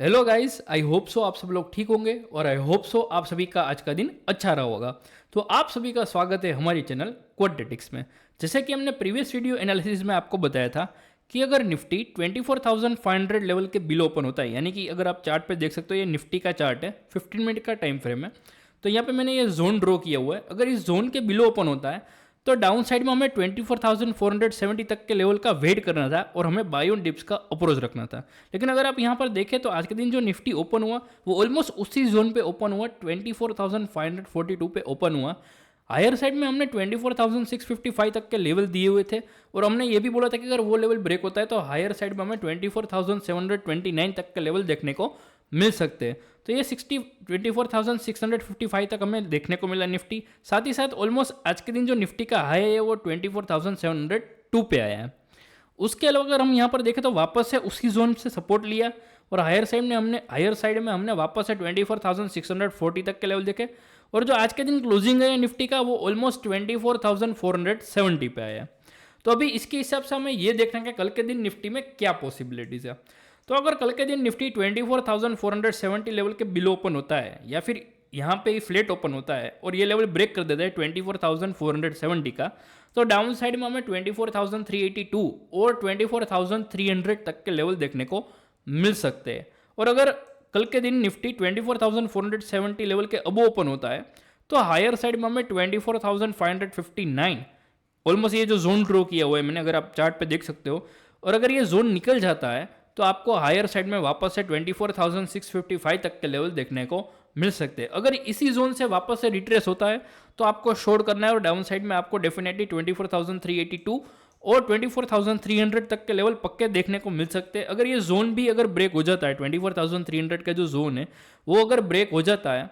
Hello guys, I hope so आप सब लोग ठीक होंगे और आई होप सो आप सभी का आज का दिन अच्छा रहा होगा। तो आप सभी का स्वागत है हमारी चैनल क्वाड्रेटिक्स में। जैसे कि हमने प्रीवियस वीडियो एनालिसिस में आपको बताया था कि अगर निफ्टी 24,500 लेवल के बिलो ओपन होता है, यानी कि अगर आप चार्ट पे देख सकते हो, ये निफ्टी का चार्ट है, 15 मिनट का टाइम फ्रेम है। तो यहाँ पे मैंने ये जोन ड्रॉ किया हुआ है। अगर इस जोन के बिलो ओपन होता है तो डाउन साइड में हमें 24,470 तक के लेवल का वेट करना था और हमें बाय ऑन डिप्स का अप्रोच रखना था। लेकिन अगर आप यहाँ पर देखें तो आज के दिन जो निफ्टी ओपन हुआ वो ऑलमोस्ट उसी जोन पे ओपन हुआ, 24,542 पे ओपन हुआ। हायर साइड में हमने 24,655 तक के लेवल दिए हुए थे और हमने ये भी बोला था कि अगर वो लेवल ब्रेक होता है तो हायर साइड में हमें 24,729 तक के लेवल देखने को मिल सकते हैं। तो ये 24,655 तक हमें देखने को मिला निफ्टी। साथ ही साथ ऑलमोस्ट आज के दिन जो निफ्टी का हाई है वो 24,702 पे आया है। उसके अलावा अगर हम यहाँ पर देखें तो वापस से उसी जोन से सपोर्ट लिया और हायर साइड में हमने वापस से 24,640 तक के लेवल देखे और जो आज के दिन क्लोजिंग है निफ्टी का वो ऑलमोस्ट 24,470 पे आया है। तो अभी इसके हिसाब से हमें ये देखना है कि कल के दिन निफ्टी में क्या पॉसिबिलिटीज़ है। तो अगर कल के दिन निफ्टी 24,470 लेवल के बिलो ओपन होता है या फिर यहाँ पे फ्लेट ओपन होता है और ये लेवल ब्रेक कर देता है 24,470 का, तो डाउन साइड में हमें 24,382 और 24,300 तक के लेवल देखने को मिल सकते हैं। और अगर कल के दिन निफ्टी 24,470 लेवल के अब ओपन होता है तो हायर साइड में हमें 24,559, ऑलमोस्ट ये जो जोन ड्रॉ किया हुआ है मैंने, अगर आप चार्ट पे देख सकते हो, और अगर ये जोन निकल जाता है तो आपको हायर साइड में वापस से 24,655 तक के लेवल देखने को मिल सकते हैं। अगर इसी जोन से वापस से रिट्रेस होता है तो आपको शॉर्ट करना है और डाउन साइड में आपको डेफिनेटली 24,382 और 24,300 तक के लेवल पक्के देखने को मिल सकते हैं। अगर ये जोन भी अगर ब्रेक हो जाता है, 24,300 का जो जोन है वो अगर ब्रेक हो जाता है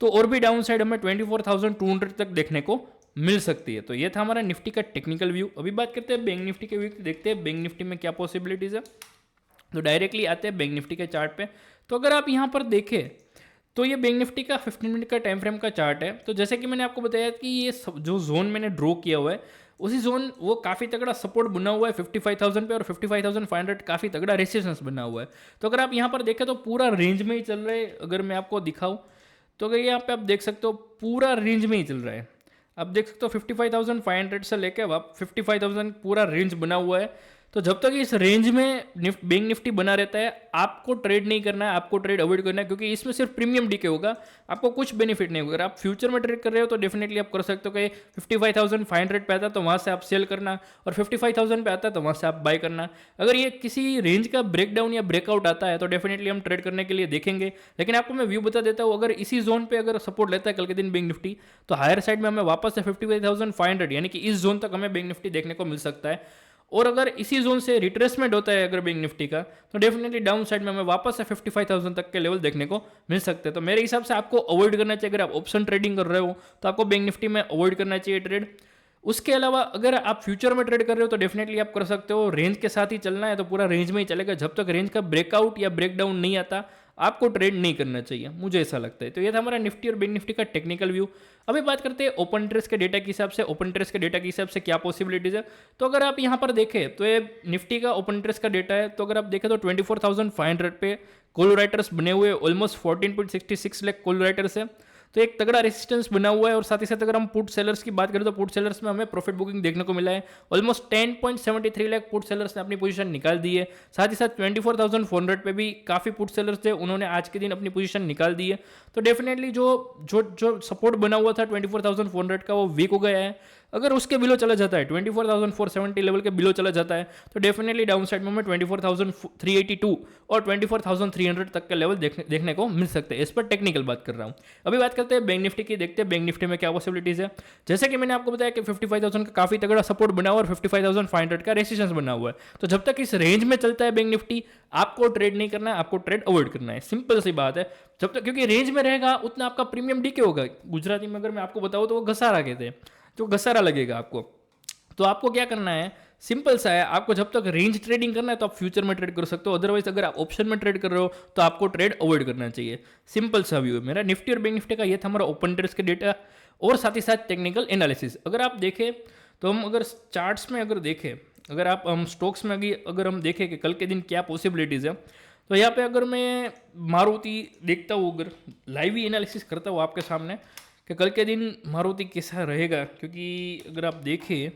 तो और भी डाउन साइड हमें 24,200 तक देखने को मिल सकती है। तो ये था हमारा निफ्टी का टेक्निकल व्यू। अभी बात करते हैं बैंक निफ्टी के व्यू, देखते हैं बैंक निफ्टी में क्या पॉसिबिलिटीज़ है। तो डायरेक्टली आते हैं बैंक निफ्टी के चार्ट पे। तो अगर आप यहाँ पर देखें तो ये बैंक निफ्टी का 15 मिनट का टाइम फ्रेम का चार्ट है। तो जैसे कि मैंने आपको बताया कि ये जो जोन मैंने ड्रॉ किया हुआ है उसी जोन वो काफ़ी तगड़ा सपोर्ट बना हुआ है 55,000 पे और 55,500 काफ़ी तगड़ा रेसिस्टेंस बना हुआ है। तो अगर आप यहाँ पर देखें तो पूरा रेंज में ही चल रहा है। अगर मैं आपको दिखाऊँ तो अगर यहाँ पे आप देख सकते हो पूरा रेंज में ही चल रहा है। आप देख सकते हो 55,500 से लेकर 55,000 पूरा रेंज बना हुआ है। तो जब तक इस रेंज में बैंक निफ्टी बना रहता है आपको ट्रेड नहीं करना है, आपको ट्रेड अवॉइड करना है, क्योंकि इसमें सिर्फ प्रीमियम डीके होगा, आपको कुछ बेनिफिट नहीं होगा। अगर आप फ्यूचर में ट्रेड कर रहे हो तो डेफिनेटली आप कर सकते हो कि 55,500 पे आता है तो वहाँ से आप सेल करना और 55,000 पे आता है तो वहाँ से आप बाय करना। अगर ये किसी रेंज का ब्रेकडाउन या ब्रेकआउट आता है तो डेफिनेटली हम ट्रेड करने के लिए देखेंगे। लेकिन आपको मैं व्यू बता देता हूँ, अगर इसी जोन पे अगर सपोर्ट लेता है कल के दिन बैंक निफ्टी तो हायर साइड में हमें वापस से 55,500 यानी कि इस जोन तक हमें बैंक निफ्टी देखने को मिल सकता है। और अगर इसी जोन से रिट्रेसमेंट होता है अगर बैंक निफ्टी का तो डेफिनेटली डाउन साइड में हमें वापस से 55,000 तक के लेवल देखने को मिल सकते हैं। तो मेरे हिसाब से आपको अवॉइड करना चाहिए, अगर आप ऑप्शन ट्रेडिंग कर रहे हो तो आपको बैंक निफ्टी में अवॉइड करना चाहिए ट्रेड। उसके अलावा अगर आप फ्यूचर में ट्रेड कर रहे हो तो डेफिनेटली आप कर सकते हो, रेंज के साथ ही चलना है तो पूरा रेंज में ही चलेगा। जब तक रेंज का ब्रेकआउट या ब्रेकडाउन नहीं आता आपको ट्रेड नहीं करना चाहिए, मुझे ऐसा लगता है। तो ये था हमारा निफ्टी और बैंक निफ्टी का टेक्निकल व्यू। अभी बात करते हैं ओपन इंटरेस्ट के डेटा के हिसाब से। ओपन इंटरेस्ट के डेटा के हिसाब से क्या पॉसिबिलिटीज है, तो अगर आप यहाँ पर देखें तो ये निफ्टी का ओपन इंटरेस्ट का डेटा है। तो अगर आप देखें तो 24,500 पे कॉल राइटर्स बने हुए, ऑलमोस्ट 14.66 लाख कॉल राइटर्स है, तो एक तगड़ा रेसिस्टेंस बना हुआ है। और साथ ही साथ अगर हम पुट सेलर्स की बात करें तो पुट सेलर्स में हमें प्रॉफिट बुकिंग देखने को मिला है, ऑलमोस्ट 10.73 लाख पुट सेलर्स ने अपनी पोजीशन निकाल दी है। साथ ही साथ 24,400 पे भी काफ़ी पुट सेलर्स थे, उन्होंने आज के दिन अपनी पोजीशन निकाल दी है। तो डेफिनेटली जो जो जो सपोर्ट बना हुआ था 24,400 का वो वीक हो गया है। अगर उसके बिलो चला जाता है 24,470 लेवल के बिलो चला जाता है तो डेफिनेटली डाउन साइड में हमें 24,382 और 24,300 तक के लेवल देखने को मिल सकते हैं। इस पर टेक्निकल बात कर रहा हूँ। अभी बात करते हैं बैंक निफ्टी की, देखते हैं बैंक निफ्टी में क्या पॉसिबिलिटीज है। जैसे कि मैंने आपको बताया कि 55,000 का काफी तगड़ा सपोर्ट बना हुआ है और 55,500 का रेसिस्टेंस बना हुआ है। तो जब तक इस रेंज में चलता है बैंक निफ्टी आपको ट्रेड नहीं करना है, आपको ट्रेड अवॉइड करना है, सिंपल सी बात है। जब तक क्योंकि रेंज में रहेगा उतना आपका प्रीमियम डीके होगा। गुजराती में अगर मैं आपको बताऊँ तो वो घसारा कहते हैं, जो घसारा लगेगा आपको। तो आपको क्या करना है, सिंपल सा है, आपको जब तक रेंज ट्रेडिंग करना है तो आप फ्यूचर में ट्रेड कर सकते हो, अदरवाइज अगर आप ऑप्शन में ट्रेड कर रहे हो तो आपको ट्रेड अवॉइड करना चाहिए। सिंपल सा व्यू है मेरा निफ्टी और बैंक निफ्टी का। ये था हमारा ओपन इंटरेस्ट के डेटा और साथ ही साथ टेक्निकल एनालिसिस। अगर आप देखें तो हम अगर चार्ट्स में अगर देखें, अगर आप हम स्टॉक्स में अगर हम देखें कि कल के दिन क्या पॉसिबिलिटीज़ है, तो यहाँ पे अगर मैं मारुति देखता हूँ, अगर लाइव ही एनालिसिस करता हूँ आपके सामने कि कल के दिन मारुति कैसा रहेगा, क्योंकि अगर आप देखें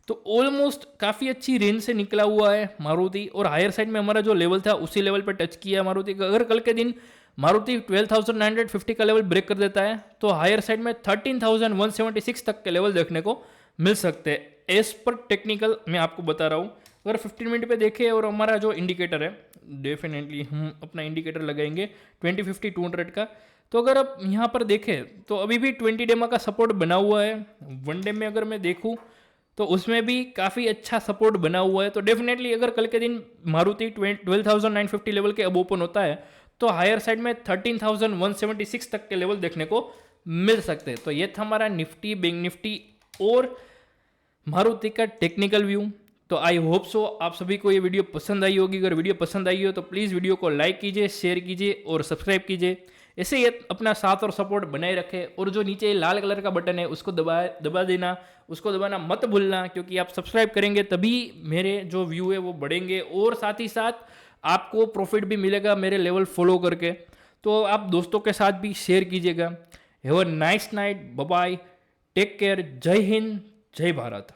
तो ऑलमोस्ट काफ़ी अच्छी रेंज से निकला हुआ है मारुति, और हायर साइड में हमारा जो लेवल था उसी लेवल पर टच किया है मारुति का। अगर कल के दिन मारुति 12,950 का लेवल ब्रेक कर देता है तो हायर साइड में 13,176 तक के लेवल देखने को मिल सकते हैं एज पर टेक्निकल मैं आपको बता रहा हूँ। अगर 15 मिनट पे देखें और हमारा जो इंडिकेटर है, डेफिनेटली हम अपना इंडिकेटर लगाएंगे 2050-200 का, तो अगर आप यहाँ पर देखें तो अभी भी 20 डेमा का सपोर्ट बना हुआ है। वन डे में अगर मैं देखूँ तो उसमें भी काफ़ी अच्छा सपोर्ट बना हुआ है। तो डेफिनेटली अगर कल के दिन मारुति 12,950 लेवल के अब ओपन होता है तो हायर साइड में 13,176 तक के लेवल देखने को मिल सकते हैं। तो ये था हमारा निफ्टी, बैंक निफ्टी और मारुति का टेक्निकल व्यू। तो आई होप सो आप सभी को ये वीडियो पसंद आई होगी। अगर वीडियो पसंद आई हो तो प्लीज़ वीडियो को लाइक कीजिए, शेयर कीजिए और सब्सक्राइब कीजिए। ऐसे ये अपना साथ और सपोर्ट बनाए रखें। और जो नीचे लाल कलर का बटन है उसको दबा देना, उसको दबाना मत भूलना, क्योंकि आप सब्सक्राइब करेंगे तभी मेरे जो व्यू है वो बढ़ेंगे और साथ ही साथ आपको प्रॉफिट भी मिलेगा मेरे लेवल फॉलो करके। तो आप दोस्तों के साथ भी शेयर कीजिएगा। Have a nice night, bye bye, take care, जय हिंद, जय भारत।